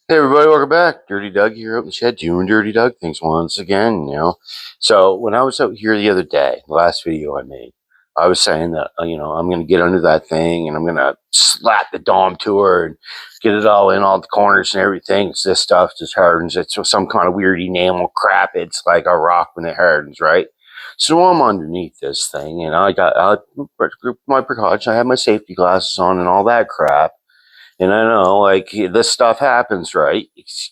Hey everybody, welcome back. Dirty Doug here out in the shed doing Dirty Doug things once again. So when I was out here the other day, the last video I made, I was saying that, I'm going to get under that thing and I'm going to slap the dom to her and get it all in all the corners and everything. It's this stuff just hardens. It's some kind of weird enamel crap. It's like a rock when it hardens, right? So I'm underneath this thing and I my precaution. I have my safety glasses on and all that crap. And I know, like, this stuff happens, right?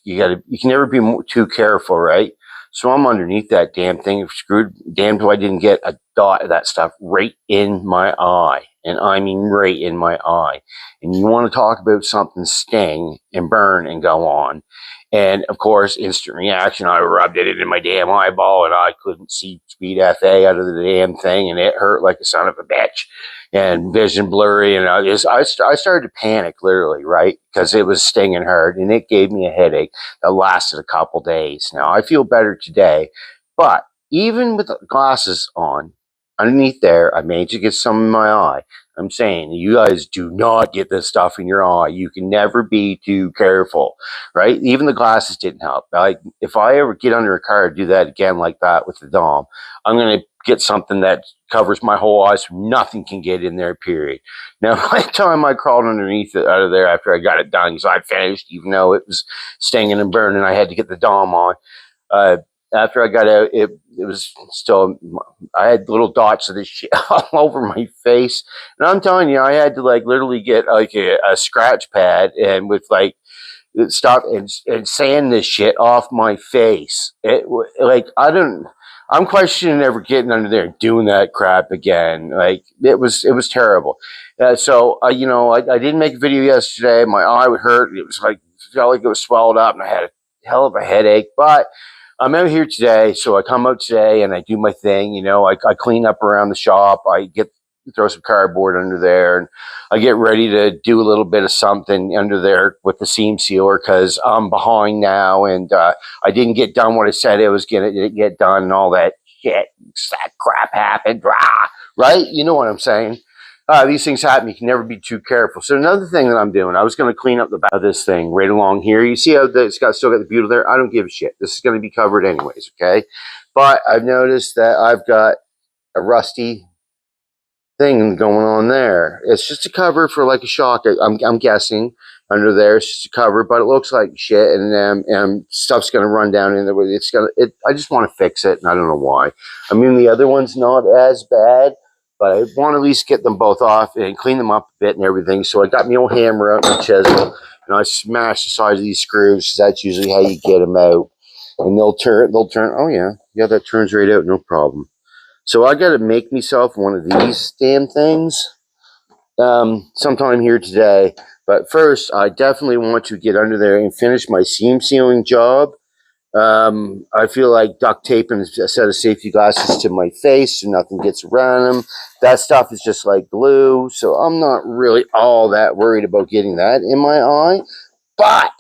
You can never be too careful, right? So I'm underneath that damn thing, screwed. Damned if I didn't get a dot of that stuff right in my eye. And I mean right in my eye. And you want to talk about something sting and burn and go on. And of course, instant reaction, I rubbed it into my damn eyeball and I couldn't see speed FA out of the damn thing. And it hurt like a son of a bitch and vision blurry. And I started to panic literally, right? Because it was stinging hard and it gave me a headache that lasted a couple days. Now I feel better today, but even with the glasses on, underneath there, I managed to get some in my eye. I'm saying you guys do not get this stuff in your eye. You can never be too careful, right? Even the glasses didn't help. Like if I ever get under a car and do that again like that with the Dom, I'm going to get something that covers my whole eye so nothing can get in there, period. Now, by the time I crawled underneath it out of there after I got it done, because I finished, even though it was stinging and burning, I had to get the Dom on. After I got out, it was still, I had little dots of this shit all over my face. And I'm telling you, I had to like literally get like a scratch pad and with like stop and sand this shit off my face. I'm questioning ever getting under there and doing that crap again. Like it was terrible. I didn't make a video yesterday. My eye would hurt. It was like, felt like it was swelled up and I had a hell of a headache, but I'm out here today, so I come out today and I do my thing. I clean up around the shop. I throw some cardboard under there, and I get ready to do a little bit of something under there with the seam sealer because I'm behind now, and I didn't get done what I said I was gonna get done, and all that shit. That crap happened, right? You know what I'm saying? These things happen. You can never be too careful. So another thing that I'm doing, I was going to clean up the back of this thing right along here. You see how it's still got the butyl there? I don't give a shit. This is going to be covered anyways, okay? But I've noticed that I've got a rusty thing going on there. It's just a cover for like a shock. I'm guessing under there. It's just a cover, but it looks like shit, and stuff's going to run down in there. I just want to fix it, and I don't know why. I mean, the other one's not as bad, but I want to at least get them both off and clean them up a bit and everything. So I got my old hammer out and chisel, and I smash the sides of these screws because that's usually how you get them out. And they'll turn. Oh yeah, that turns right out, no problem. So I got to make myself one of these damn things sometime here today. But first, I definitely want to get under there and finish my seam sealing job. I feel like duct taping a set of safety glasses to my face so nothing gets around them. That stuff is just like glue, so I'm not really all that worried about getting that in my eye. But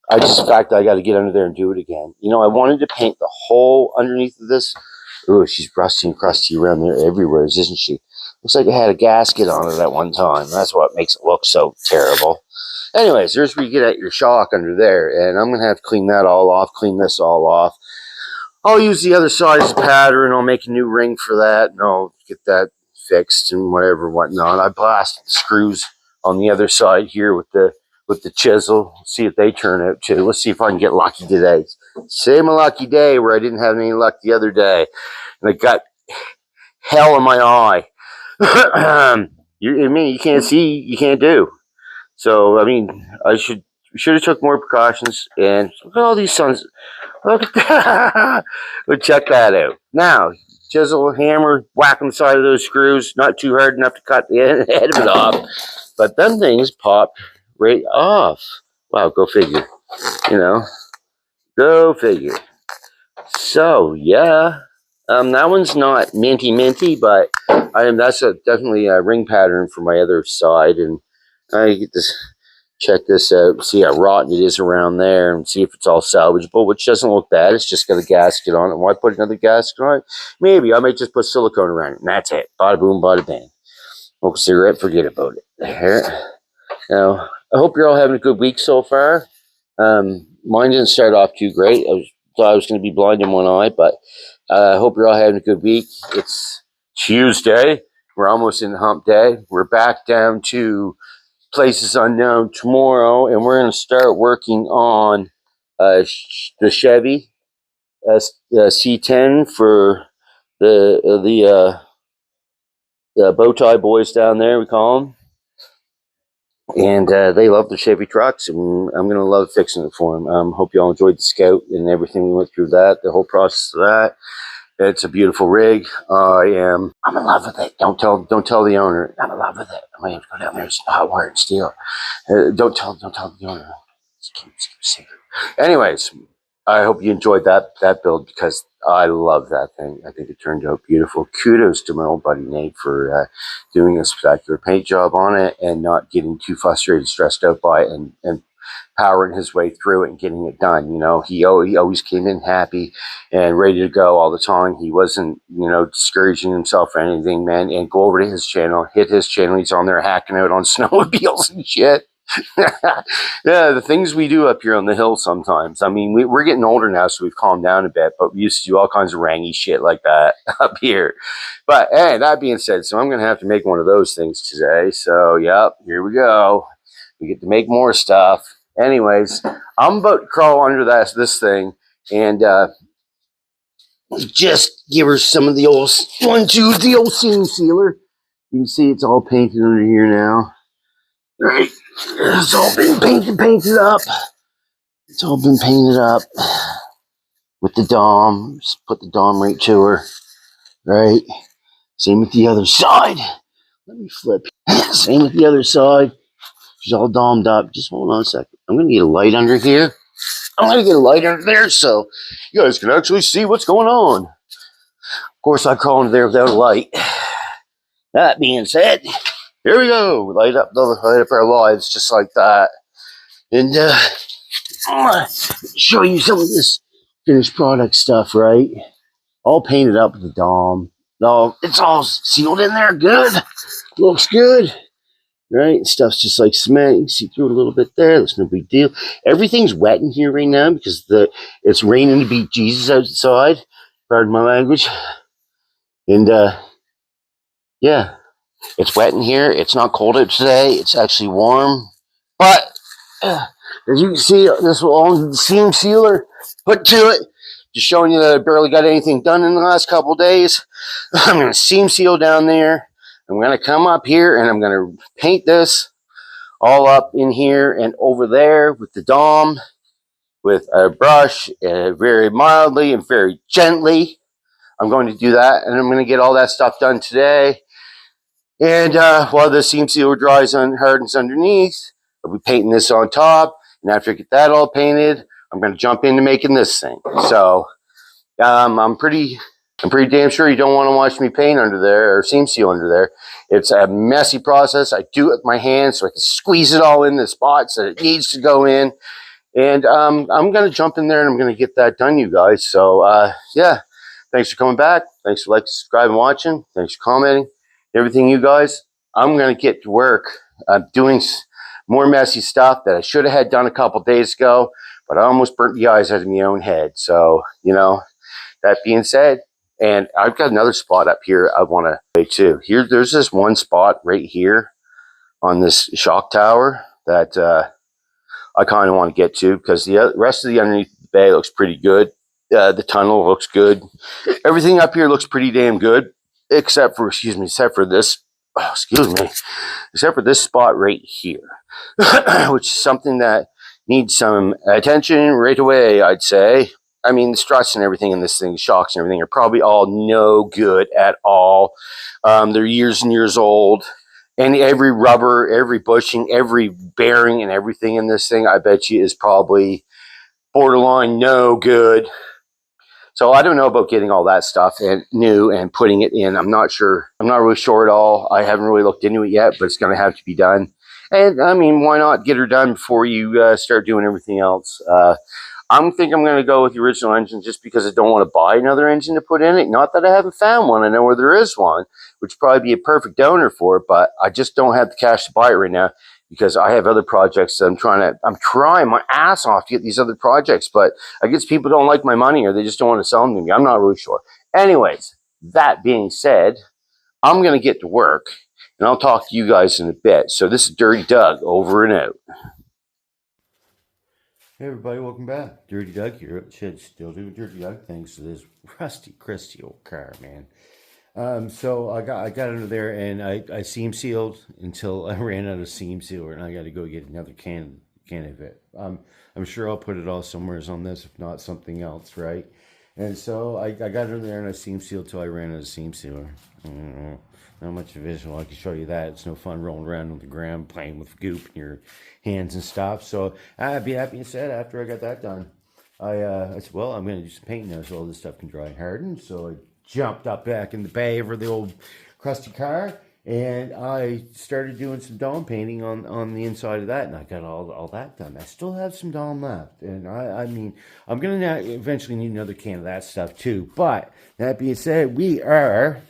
I got to get under there and do it again. I wanted to paint the whole underneath of this. Oh, she's rusty and crusty around there everywhere, isn't she? Looks like it had a gasket on it at one time. That's what makes it look so terrible. Anyways, there's where you get at your shock under there, and I'm going to have to clean that all off, clean this all off. I'll use the other side as a pattern. I'll make a new ring for that, and I'll get that fixed and whatnot. I blasted the screws on the other side here with the chisel. See if they turn out too. Let's see if I can get lucky today. Same a lucky day where I didn't have any luck the other day, and I got hell in my eye. You can't see, you can't do. So I mean, I should have took more precautions. And look at all these sons. Look at that. But check that out. Now, chisel, hammer, whack on the side of those screws. Not too hard enough to cut the head of it off. But them things popped right off. Wow, go figure. Go figure. So, yeah. That one's not minty, but that's definitely a ring pattern for my other side. And I get this. Check this out, see how rotten it is around there, and see if it's all salvageable, which doesn't look bad. It's just got a gasket on it. Why put another gasket on it? Maybe I might just put silicone around it, and that's it. Bada boom, bada bang. Smoke a cigarette, forget about it. There. Now, I hope you're all having a good week so far. Mine didn't start off too great. Thought I was going to be blind in one eye, but I hope you're all having a good week. It's Tuesday. We're almost in hump day. We're back down to places unknown tomorrow, and we're going to start working on the Chevy C10 for the bow tie boys down there, we call them. And they love the Chevy trucks, and I'm going to love fixing it for them. Hope you all enjoyed the Scout and everything we went through the whole process of that. It's a beautiful rig. I'm in love with it. Don't tell the owner. I'm in love with it. I might have to go down there and hot wire and steal. Don't tell the owner. Keep a secret. Anyways, I hope you enjoyed that build because I love that thing. I think it turned out beautiful. Kudos to my old buddy Nate for doing a spectacular paint job on it and not getting too frustrated, stressed out by it, and powering his way through it and getting it done. You know, he always came in happy and ready to go all the time. He wasn't, discouraging himself or anything, man. And go over to his channel, hit his channel. He's on there hacking out on snowmobiles and shit. Yeah, the things we do up here on the hill sometimes. I mean, we're getting older now, so we've calmed down a bit, but we used to do all kinds of rangy shit like that up here. But hey, that being said, so I'm going to have to make one of those things today. So, yep, here we go. We get to make more stuff. Anyways, I'm about to crawl under this thing and just give her some of the old the old seam sealer. You can see it's all painted under here now. Right, it's all been painted up. It's all been painted up with the Dom. Just put the Dom right to her. Right. Same with the other side. Let me flip. Same with the other side. She's all dommed up. Just hold on a second. I'm gonna get a light under here. I'm gonna get a light under there so you guys can actually see what's going on. Of course, I crawl into there without a light. That being said, here we go. Light up our lives just like that. And I'm gonna show you some of this finished product stuff, right? All painted up with the Dom. No, it's all sealed in there. Good. Looks good. Right? Stuff's just like cement. You can see through it a little bit there. That's no big deal. Everything's wet in here right now because it's raining to beat Jesus outside. Pardon my language. And yeah, it's wet in here. It's not cold out today. It's actually warm. But as you can see, this will all seam sealer put to it. Just showing you that I barely got anything done in the last couple days. I'm going to seam seal down there. I'm going to come up here and I'm going to paint this all up in here and over there with the Dom with a brush very mildly and very gently. I'm going to do that and I'm going to get all that stuff done today. And while the seam sealer dries and hardens underneath, I'll be painting this on top. And after I get that all painted, I'm going to jump into making this thing. So I'm pretty damn sure you don't want to watch me paint under there or seam seal under there. It's a messy process. I do it with my hands so I can squeeze it all in the spots that it needs to go in. And I'm going to jump in there and I'm going to get that done, you guys. So, yeah, thanks for coming back. Thanks for liking, subscribing, watching. Thanks for commenting. Everything, you guys. I'm going to get to work doing more messy stuff that I should have had done a couple days ago, but I almost burnt the eyes out of my own head. So, that being said, and I've got another spot up here I want to say too. There's this one spot right here on this shock tower that I kind of want to get to because the rest of the underneath the bay looks pretty good. The tunnel looks good. Everything up here looks pretty damn good, except for this. Except for this spot right here, which is something that needs some attention right away, I'd say. I mean, the struts and everything in this thing, shocks and everything, are probably all no good at all. They're years and years old. And every rubber, every bushing, every bearing and everything in this thing, I bet you, is probably borderline no good. So I don't know about getting all that stuff and new and putting it in. I'm not sure. I'm not really sure at all. I haven't really looked into it yet, but it's going to have to be done. And I mean, why not get her done before you start doing everything else? I think I'm going to go with the original engine just because I don't want to buy another engine to put in it. Not that I haven't found one. I know where there is one, which would probably be a perfect donor for it, but I just don't have the cash to buy it right now. because I have other projects that I'm trying my ass off to get these other projects, but I guess people don't like my money or they just don't want to sell them to me. I'm not really sure. Anyways, that being said, I'm going to get to work and I'll talk to you guys in a bit. So this is Dirty Doug, over and out. Hey everybody, welcome back. Dirty Doug here at the shed, still doing Dirty Doug thanks to this rusty, crusty old car, man. So I got under there and I seam sealed until I ran out of seam sealer and I got to go get another can of it. I'm sure I'll put it all somewhere on this, if not something else, right? And so I got under there and I seam sealed till I ran out of seam sealer. Not much visual, I can show you that. It's no fun rolling around on the ground playing with goop in your hands and stuff. So I'd be happy and said after I got that done, I said, well, I'm going to do some painting now so all this stuff can dry and harden. So I jumped up back in the bay over the old crusty car and I started doing some Dawn painting on the inside of that, and I got all that done. I still have some Dawn left, and I mean, I'm going to eventually need another can of that stuff too. But that being said, we are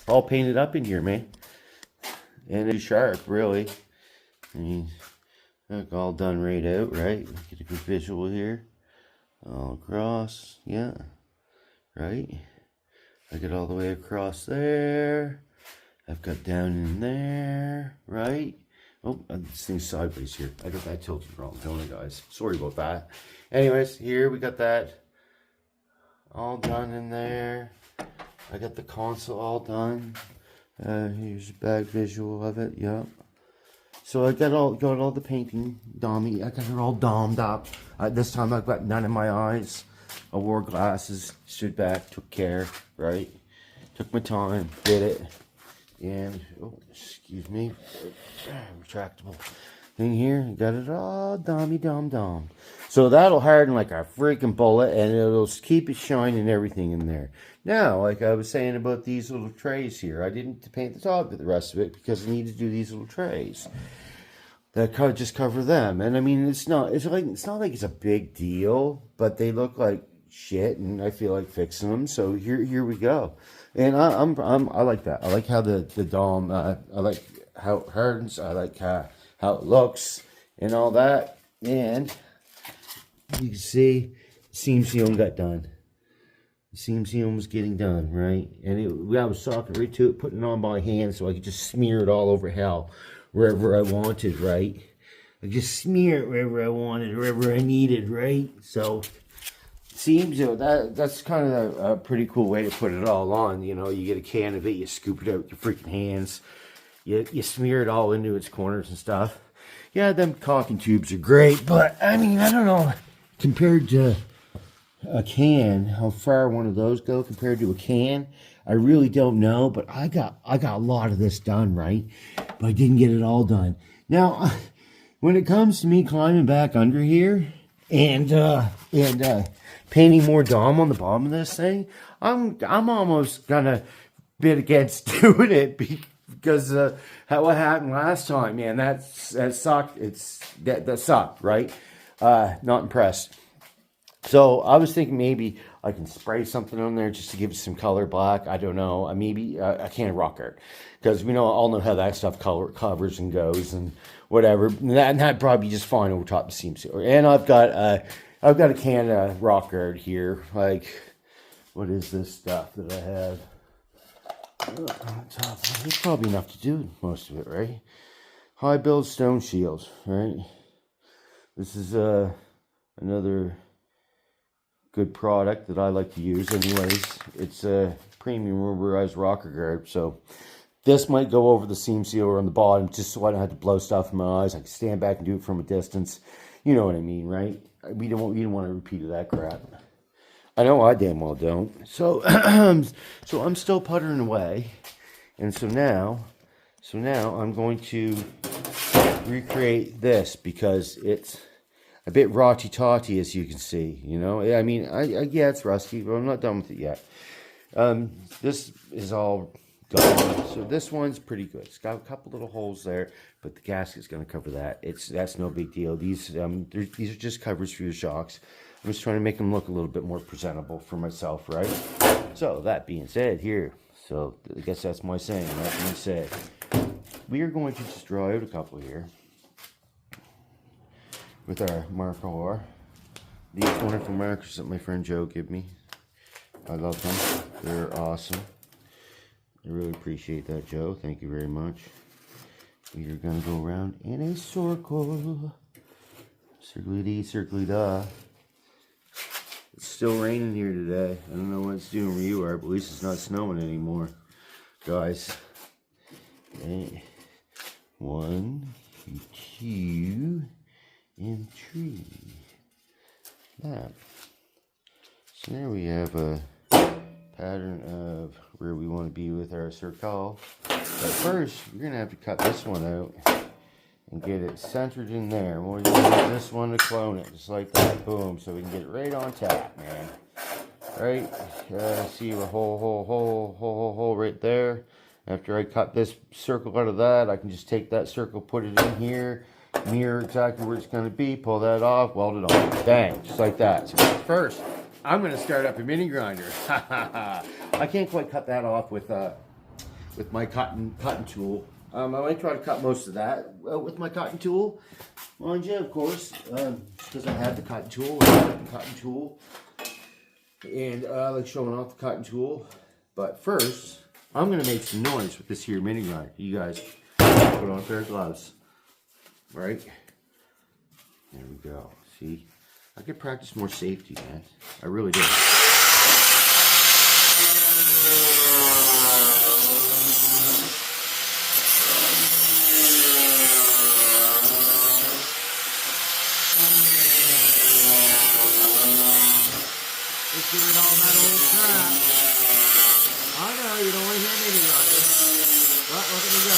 all painted up in here, man. And it's sharp, really. I mean, look, all done right out, right? Get a good visual here. All across, yeah. Right? I get all the way across there. I've got down in there, right? Oh, this thing's sideways here. I got that tilted wrong, don't I, guys? Sorry about that. Anyways, here we got that all done in there. I got the console all done. Here's a back visual of it. Yep. So I got all the painting dommy. I got it all dommed up. This time I've got none in my eyes. I wore glasses, stood back, took care. Right. Took my time, did it, and oh, excuse me, retractable thing here. Got it all dom. So that'll harden like a freaking bullet, and it'll keep it shining and everything in there. Now, like I was saying about these little trays here, I didn't paint the top of the rest of it because I need to do these little trays that just cover them. And I mean, it's not like it's a big deal, but they look like shit, and I feel like fixing them. So here we go. And I like that. I like how the dome. I like how it hardens. I like how it looks and all that. And you can see, seam sealing got done. The seam sealing was getting done, right? And I was talking right to it, putting it on by hand so I could just smear it all over hell wherever I wanted, right? I just smear it wherever I wanted, wherever I needed, right? So seems, you know, that's kind of a pretty cool way to put it all on. You know, you get a can of it, you scoop it out with your freaking hands, you smear it all into its corners and stuff. Yeah, them caulking tubes are great, but I mean, I don't know, compared to a can, how far one of those go compared to a can, I really don't know. But I got a lot of this done, right? But I didn't get it all done. Now, when it comes to me climbing back under here and painting more Dom on the bottom of this thing, I'm almost gonna bid against doing it because what happened last time, man, that sucked. That sucked, right? Not impressed. So I was thinking maybe I can spray something on there just to give it some color black. I don't know. Maybe a can of rock art, because we all know how that stuff covers and goes and whatever. And that'd probably be just fine over top the seam sealer. And I've got a can of rock art here. Like, what is this stuff that I have? On top, there's probably enough to do most of it, right? High build stone shields, right? This is another good product that I like to use anyways. It's a premium rubberized rocker guard, so this might go over the seam sealer on the bottom just so I don't have to blow stuff in my eyes. I can stand back and do it from a distance. You know what I mean, right? We don't want to repeat that crap. I know I damn well don't. So so I'm still puttering away, and so now I'm going to recreate this because it's a bit rotty-totty, as you can see, you know. I mean, yeah, it's rusty, but I'm not done with it yet. This is all done. So this one's pretty good. It's got a couple little holes there, but the gasket's going to cover that. That's no big deal. These are just covers for your shocks. I'm just trying to make them look a little bit more presentable for myself, right? So that being said, here. So I guess that's my saying. That being said, we are going to just draw out a couple here with our marker. These wonderful markers that my friend Joe gave me. I love them. They're awesome. I really appreciate that, Joe. Thank you very much. We are going to go around in a circle. Circly-dee, circly-da. It's still raining here today. I don't know what it's doing where you are, but at least it's not snowing anymore. Guys. Okay. 1, 2, and 3. That. So there we have a pattern of where we want to be with our circle. But first, we're going to have to cut this one out and get it centered in there. We're going to use this one to clone it, just like that. Boom. So we can get it right on tap, man. Right? See a hole right there. After I cut this circle out of that, I can just take that circle, put it in here, mirror exactly where it's going to be, pull that off, weld it on. Bang, just like that. So first, I'm going to start up a mini grinder. I can't quite cut that off with my cotton tool. I might try to cut most of that with my cotton tool. Mind you, of course, because I have the cotton tool. And I like showing off the cotton tool. But first, I'm going to make some noise with this here mini grinder. You guys put on a pair of gloves. Right? There we go. See? I could practice more safety, man. I really do. Let's get rid of all that old crap. I know you don't want to hear me grinder, but look at me go.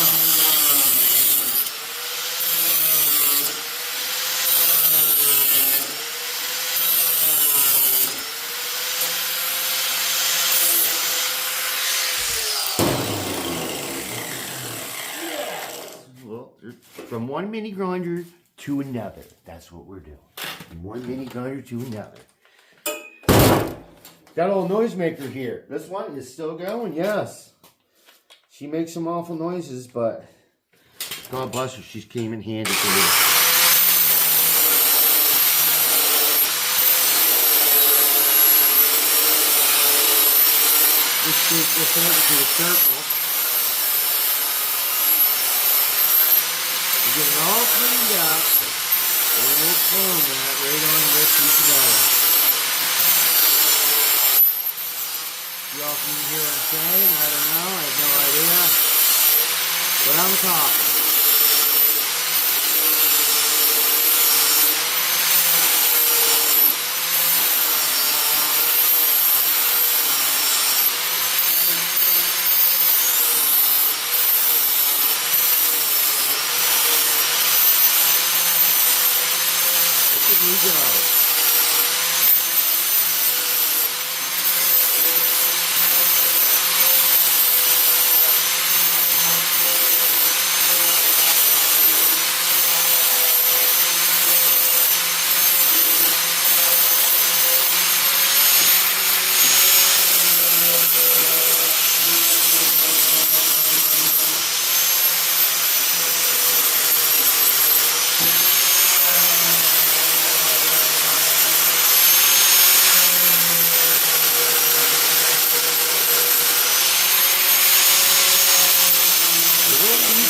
Well, from one mini grinder to another. That's what we're doing. From one mini grinder to another. Got a little noisemaker here. This one is still going, yes. She makes some awful noises, but God bless her, she came in handy for me. Let's take this over to a circle. We get it all cleaned up, and we'll clone that right on this piece of metal. Y'all can hear what I'm saying? I don't know. I have no idea. But I'm talking. Look at me go.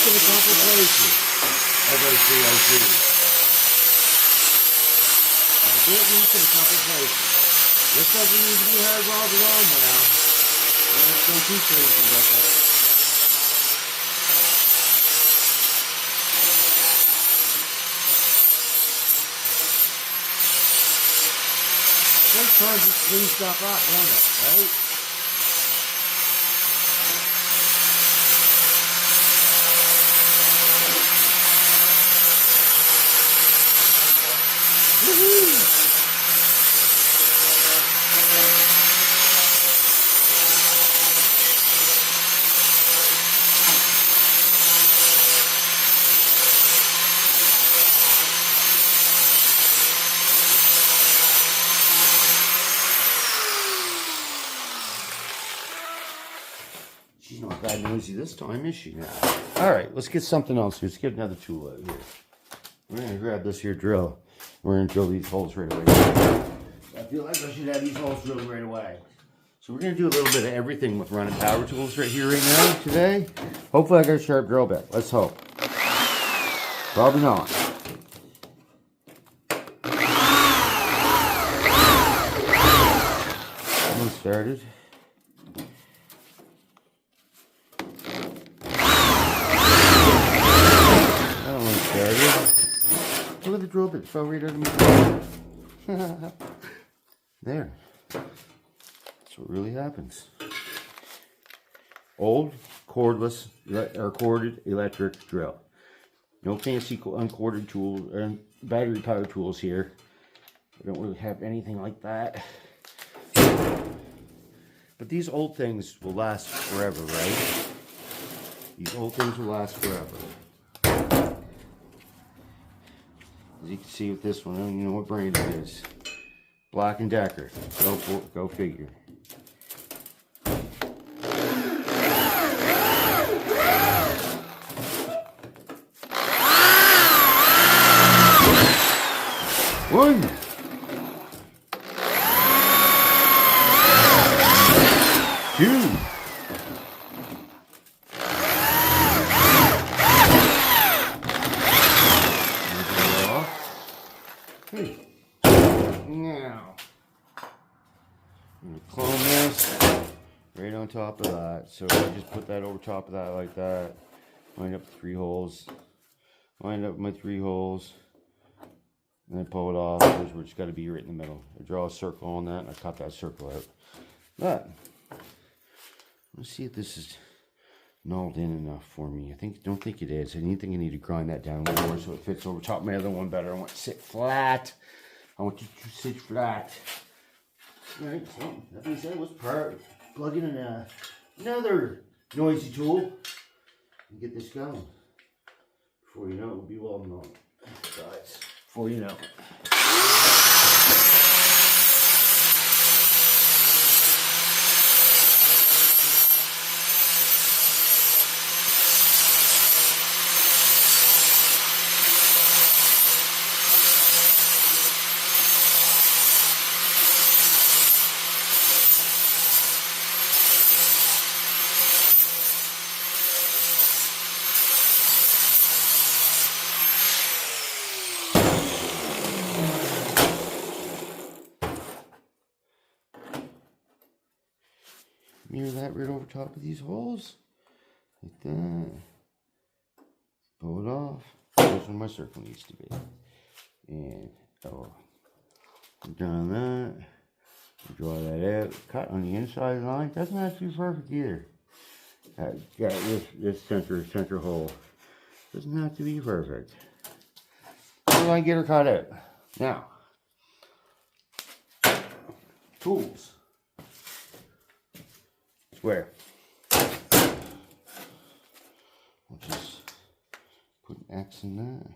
In a couple places, as I see. It's a bit weak in a couple places. This doesn't need to be hard welded on now. Let's go too crazy with it. Sometimes it cleans stuff up, don't it? Right? She's not that noisy this time, is she now? All right, let's get something else. Let's get another tool out here. We're gonna grab this here drill. We're gonna drill these holes right away. I feel like I should have these holes drilled right away. So we're gonna do a little bit of everything with running power tools right here, right now, today. Hopefully I got a sharp drill bit. Let's hope. Probably not. Almost started. That one started. Look at the drill bit. Fell right out of me. There. That's what really happens. Old cordless or corded electric drill. No fancy uncorded tools and battery power tools here. I don't really have anything like that. But these old things will last forever, right? These old things will last forever. As you can see with this one, I don't even know what brand it is. Black & Decker. Go figure. One. Two. Hey. Now, I'm going to clone this right on top of that. So I just put that over top of that like that. Line up 3 holes. Line up my 3 holes. And then pull it off. There's where it's got to be right in the middle. I draw a circle on that and I cut that circle out. But let's see if this is gnawed in enough for me. Don't think it is. I think I need to grind that down a little more so it fits over top of my other one better. I want it to sit flat. I want you to sit flat. Alright, so that being said, let's plug in another noisy tool and get this going. Before you know it, it'll be well known. Guys, before you know it. Mirror that right over top of these holes. Like that. Pull it off. That's where my circle needs to be. And done that. Draw that out. Cut on the inside line. Doesn't have to be perfect either. Got this center hole. Doesn't have to be perfect. So I get her cut out. Now, tools. Square. I'll just put an X in that.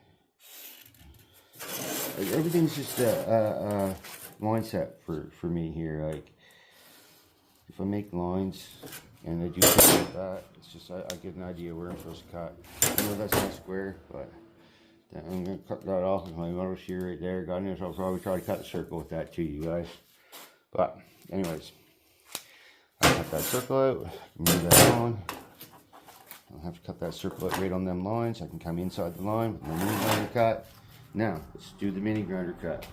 Like, everything's just a line set for me here. Like, if I make lines and I do something like that, it's just I get an idea where I'm supposed to cut. I know that's not square, but I'm gonna cut that off with my motor shear right there. God knows I'll probably try to cut a circle with that too, you guys. But anyways. I'll cut that circle out, move that on. I'll have to cut that circle out right on them lines. I can come inside the line with my mini grinder cut. Now, let's do the mini grinder cut.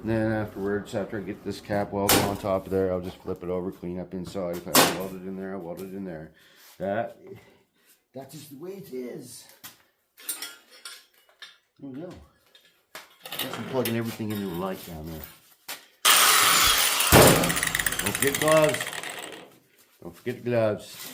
And then afterwards, after I get this cap welded on top of there, I'll just flip it over, clean up inside. If I weld it in there, I'll weld it in there. That's just the way it is. There we go. I'm plugging everything into a light down there. Don't forget gloves. Don't forget gloves.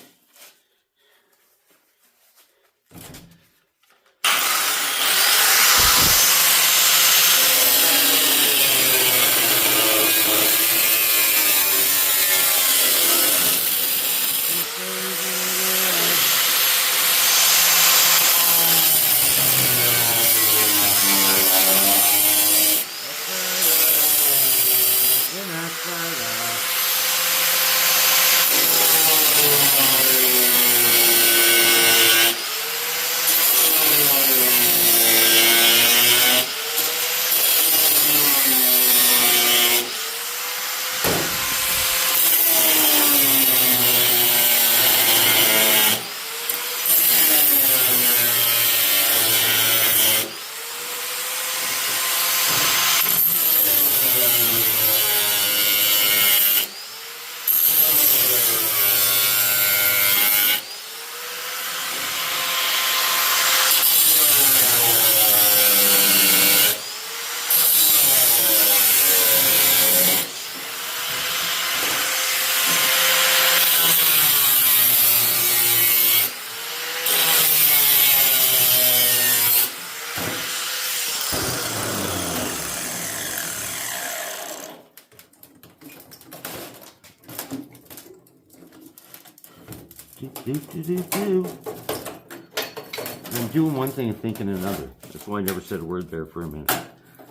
I'm doing one thing and thinking another. That's why I never said a word there for a minute. I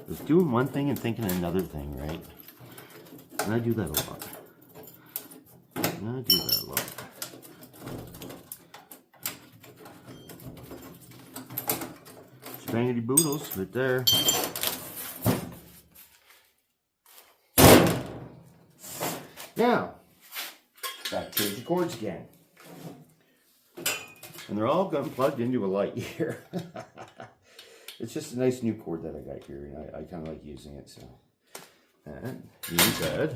was doing one thing and thinking another thing, right? And I do that a lot. Spangity boodles right there. Now, back to the cords again. And they're all plugged into a light here. It's just a nice new cord that I got here, and I kind of like using it, so. And use that.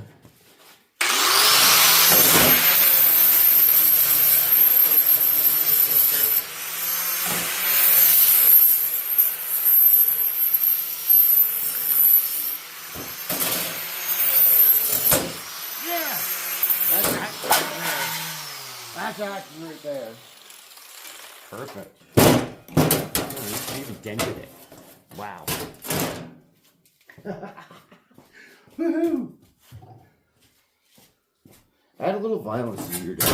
Yeah! That's action right there. Perfect. Oh, even dented it. Wow. Woohoo! Add a little violence to your day.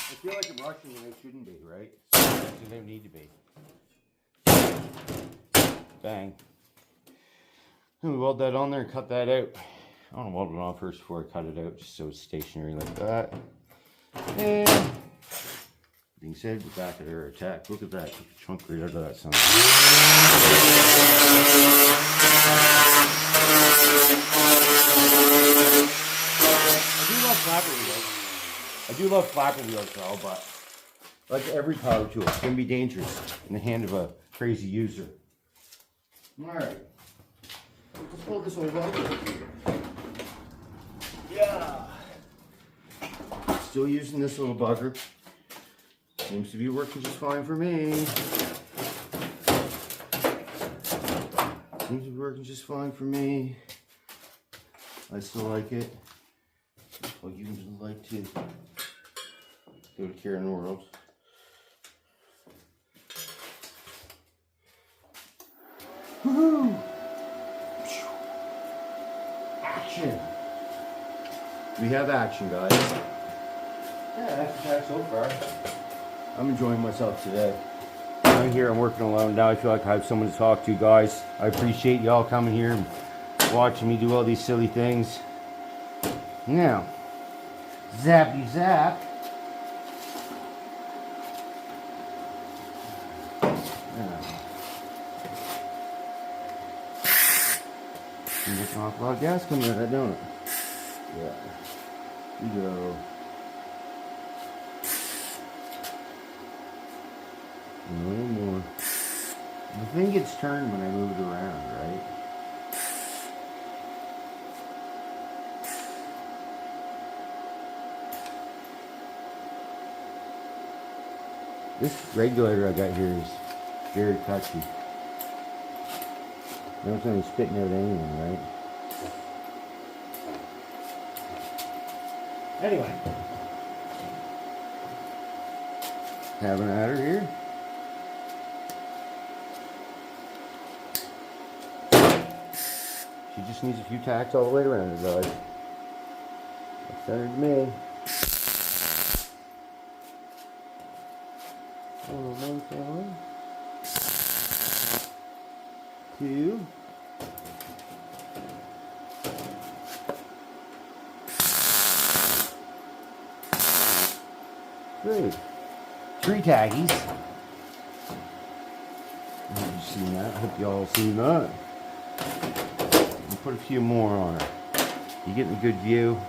I feel like I'm rushing when I shouldn't be, right? You don't need to be. Bang. And we weld that on there and cut that out. I want to weld it on first before I cut it out, just so it's stationary like that. And being said, we're back at our attack. Look at that. Took a chunk right out of that son. I do love flapper wheels though, but like every power tool, it's going to be dangerous in the hand of a crazy user. Alright. Let's pull this one up. Yeah. Still using this little bugger. Seems to be working just fine for me. Seems to be working just fine for me. I still like it. Well, you would like to go to care in the world. Woohoo! Action! We have action, guys. Yeah, that's the attack so far. I'm enjoying myself today. I'm here, I'm working alone. Now I feel like I have someone to talk to, guys. I appreciate y'all coming here and watching me do all these silly things. Now, zappy zap. There's an awful lot of gas coming out of that, don't it? Yeah. Here we go. A little more. The thing gets turned when I move it around, right? This regulator I got here is very touchy. No one's only spitting out anything, right? Anyway. Having at her here. She just needs a few tacks all the way around her, guys. That's better to me. One, 2. 3 taggies. You've seen that. I hope y'all seen that. We'll put a few more on it. You getting a good view?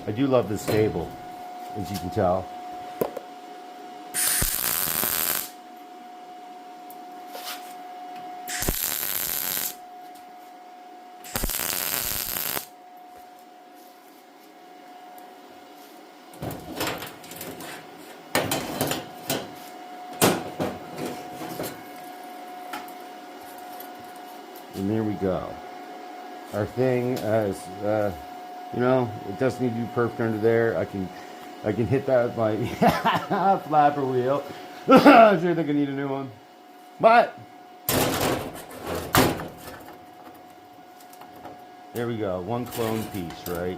I do love this table, as you can tell. there we go. Our thing, as you know, it doesn't need to be perfect under there. I can hit that with my flapper wheel. I sure think I need a new one, but there we go. One clone piece, right?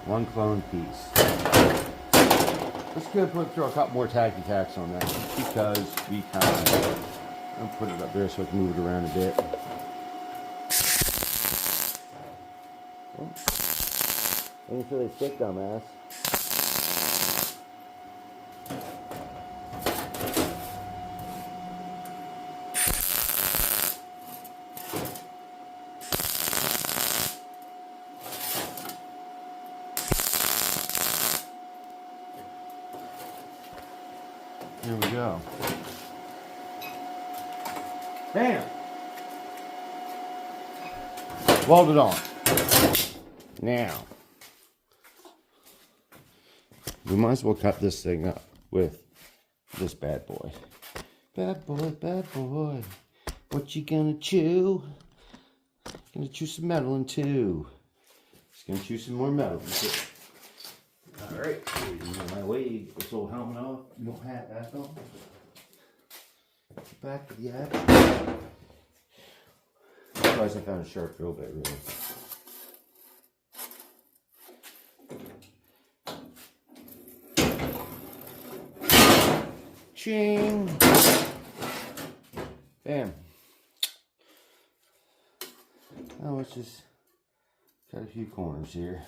One clone piece. Let's go throw a couple more tacky tacks on that, just because we can. I'll put it up there so I can move it around a bit. Thanks for the stick, dumbass. Here we go. Bam! Welded on. Now, we might as well cut this thing up with this bad boy. Bad boy, what you gonna chew? Gonna chew some metal in two. Just gonna chew some more metal in two. Alright, my way, this old helmet off, no hat back on. Back to the action. Otherwise I found a sharp drill bit, really. Ching! Bam. Now let's just cut a few corners here.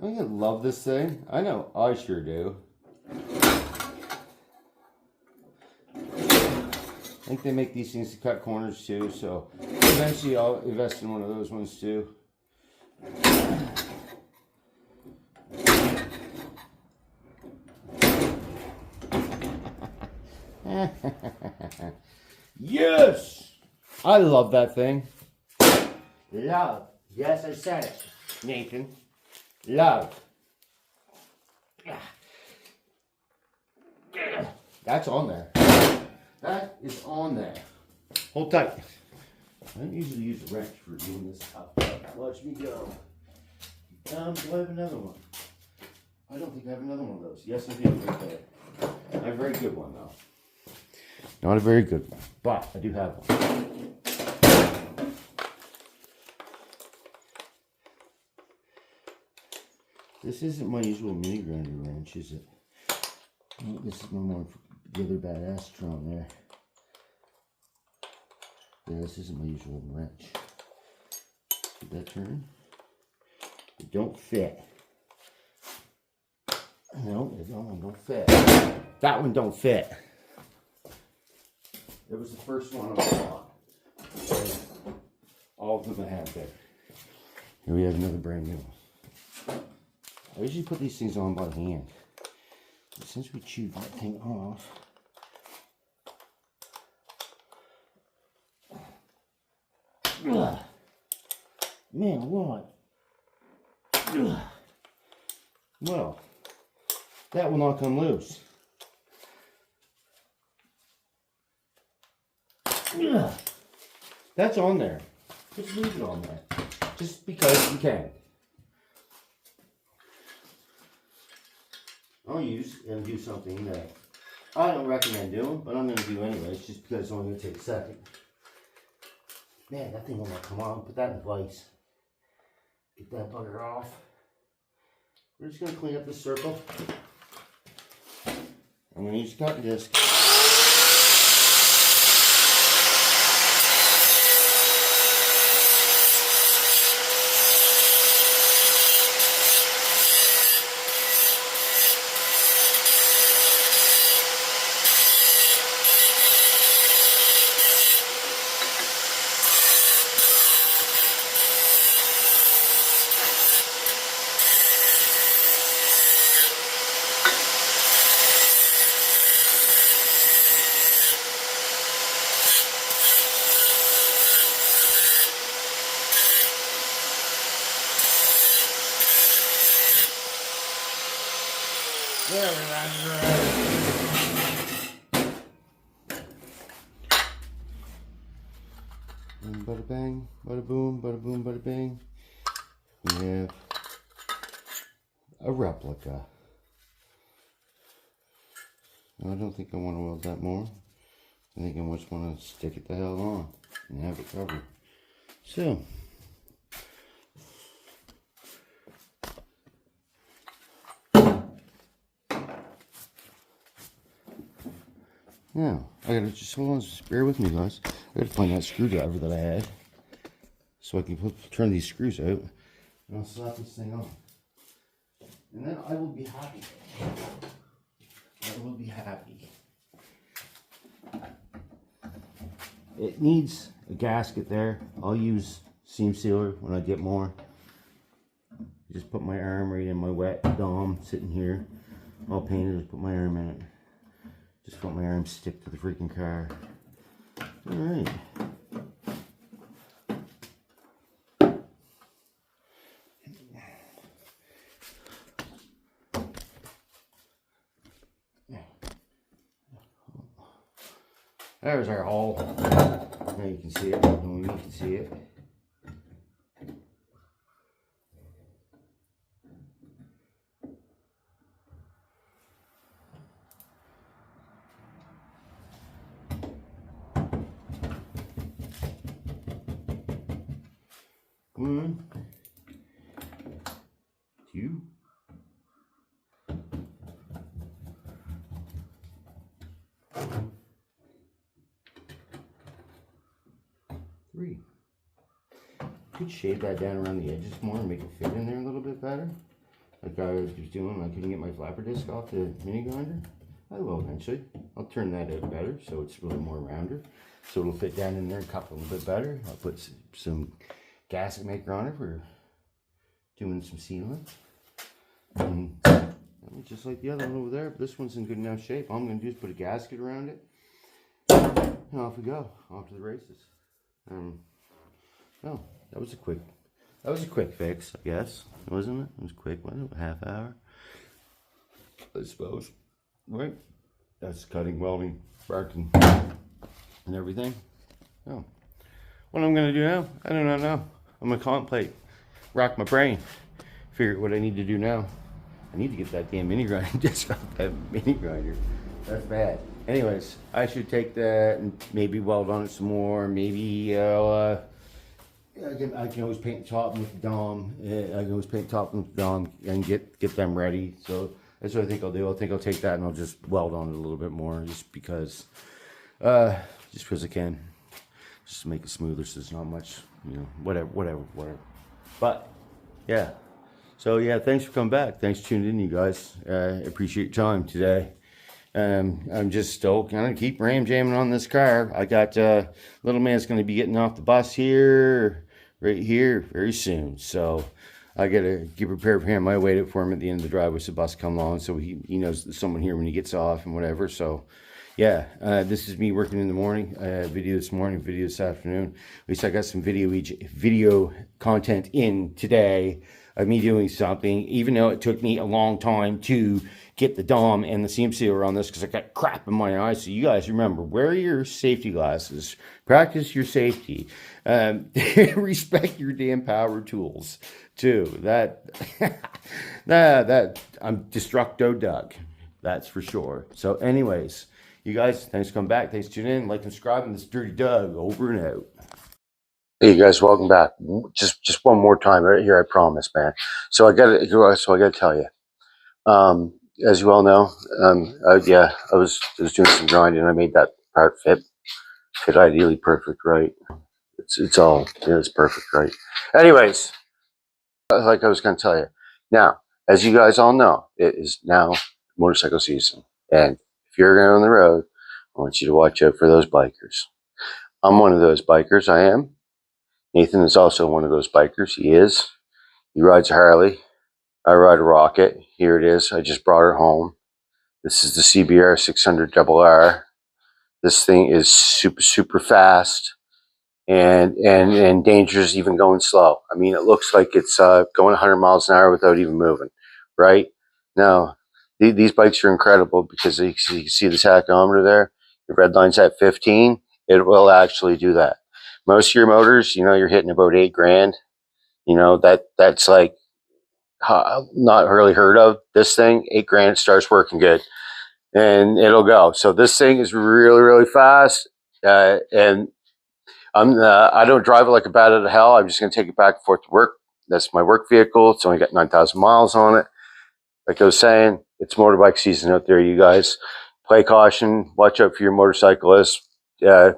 I love this thing. I know I sure do. I think they make these things to cut corners too, so eventually I'll invest in one of those ones too. Yes! I love that thing. Love. Yes, I said it, Nathan. Love. That's on there. That is on there. Hold tight. I don't usually use a wrench for doing this stuff. Watch me go. Do I have another one? I don't think I have another one of those. Yes, I do. Right there. I have a very good one, though. Not a very good one, but I do have one. This isn't my usual mini grinder wrench, is it? Oh, this is my one for the other badass Tron there. Yeah, this isn't my usual wrench. Did that turn? It don't fit. No, it don't fit. That one don't fit. It was the first one on the lot. All of them I had there. Here we have another brand new one. I usually put these things on by hand. But since we chewed that thing off, man, what? Well, that will not come loose. That's on there. Just leave it on there. Just because you can. I'll use and do something that I don't recommend doing, but I'm going to do anyways, just because it's only going to take a second. Man, that thing will not come on. Put that in the vise. Get that bugger off. We're just going to clean up this circle. I'm going to use a cotton disc. And bada bang, bada boom, bada bang. We have a replica. I don't think I want to weld that more. I think I just want to stick it the hell on and have it covered. So, now, I gotta just hold on, just bear with me, guys. I gotta find that screwdriver that I had so I can turn these screws out and I'll slap this thing on. And then I will be happy. I will be happy. It needs a gasket there. I'll use seam sealer when I get more. Just put my arm right in my wet dome sitting here. All painted, just put my arm in it. Just let my arm stick to the freaking car. Alright. There's our hole. Now you can see it. Only you can see it. One, two, three. Could shave that down around the edges more and make it fit in there a little bit better. Like I was just doing when I couldn't get my flapper disc off the mini grinder. I will eventually. I'll turn that out better so it's a little more rounder. So it'll fit down in there and cup a little bit better. I'll put some gasket maker on it for doing some sealant. And just like the other one over there, but this one's in good enough shape. All I'm going to do is put a gasket around it. And off we go. Off to the races. Oh, that was a quick fix, I guess. Wasn't it? It was quick, wasn't it? A half hour, I suppose. Right? That's cutting, welding, barking, and everything. Oh. What I'm going to do now? I do not know. I'm going to contemplate, rack my brain, figure out what I need to do now. I need to get that damn mini grinder disc off that mini grinder. That's bad. Anyways, I should take that and maybe weld on it some more. Maybe I can always paint the top with the Dom. I can always paint the top with the Dom and get them ready. So that's what I think I'll do. I think I'll take that and I'll just weld on it a little bit more, just because I can, just to make it smoother. So there's not much, whatever. But yeah. So yeah, thanks for coming back. Thanks for tuning in, you guys. Appreciate your time today. I'm just stoked. I'm gonna keep ram jamming on this car. I got little man's gonna be getting off the bus here, right here, very soon. So I gotta get prepared for him. I waited for him at the end of the driveway so the bus come along, so he knows there's someone here when he gets off and whatever. So yeah, this is me working in the morning. Video this morning, video this afternoon. At least I got some video content in today of me doing something, even though it took me a long time to get the Dom and the seam sealer on this because I got crap in my eyes. So you guys remember, wear your safety glasses, practice your safety, respect your damn power tools too. That I'm Destructo Doug, that's for sure. So anyways, you guys, thanks for coming back. Thanks for tuning in. Like and subscribe, and this Dirty Doug over and out. Hey, you guys, welcome back. Just one more time right here, I promise, man. So I got to tell you, as you all know, I was doing some grinding. I made that part fit ideally perfect, right? It's perfect, right? Anyways, like I was going to tell you, now, as you guys all know, it is now motorcycle season, and if you're going on the road, I want you to watch out for those bikers. I'm one of those bikers. I am. Nathan is also one of those bikers. He rides a Harley. I ride a Rocket. Here it is. I just brought her home. This is the CBR 600RR. This thing is super fast and dangerous, even going slow. I mean, it looks like it's going 100 miles an hour without even moving, right? Now, these bikes are incredible because you can see the tachometer there. The red line's at 15. It will actually do that. Most of your motors, you're hitting about $8,000. That's like not really heard of. This thing, $8,000 starts working good, and it'll go. So this thing is really, really fast, and I don't drive it like a bat out of hell. I'm just going to take it back and forth to work. That's my work vehicle. It's only got 9,000 miles on it. Like I was saying, it's motorbike season out there, you guys. Play caution. Watch out for your motorcyclists. They're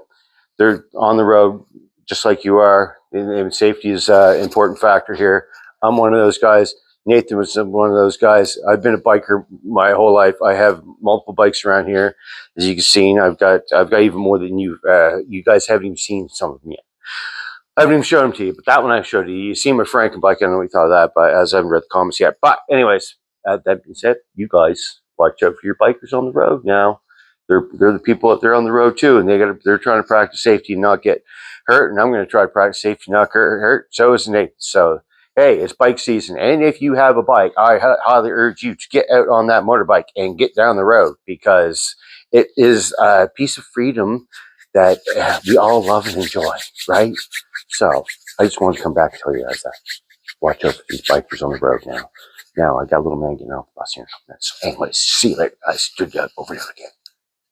on the road just like you are. And safety is an important factor here. I'm one of those guys. Nathan was one of those guys. I've been a biker my whole life. I have multiple bikes around here. As you can see, I've got even more than you. You guys haven't even seen some of them yet. I haven't even shown them to you, but that one I showed you. You see my Franken bike. I don't know what you thought of that, but as I haven't read the comments yet. But anyways, that being said, you guys watch out for your bikers on the road now. They're the people out there on the road too, and they're trying to practice safety and not get hurt. And I'm going to try to practice safety, not get hurt. So is Nate. So hey, it's bike season, and if you have a bike, I highly urge you to get out on that motorbike and get down the road because it is a piece of freedom that we all love and enjoy, right? So I just wanted to come back and tell you guys that. Watch out for these bikers on the road now. Now I got a little man getting off the bus here. So anyways, see you later, guys. Good job over there again.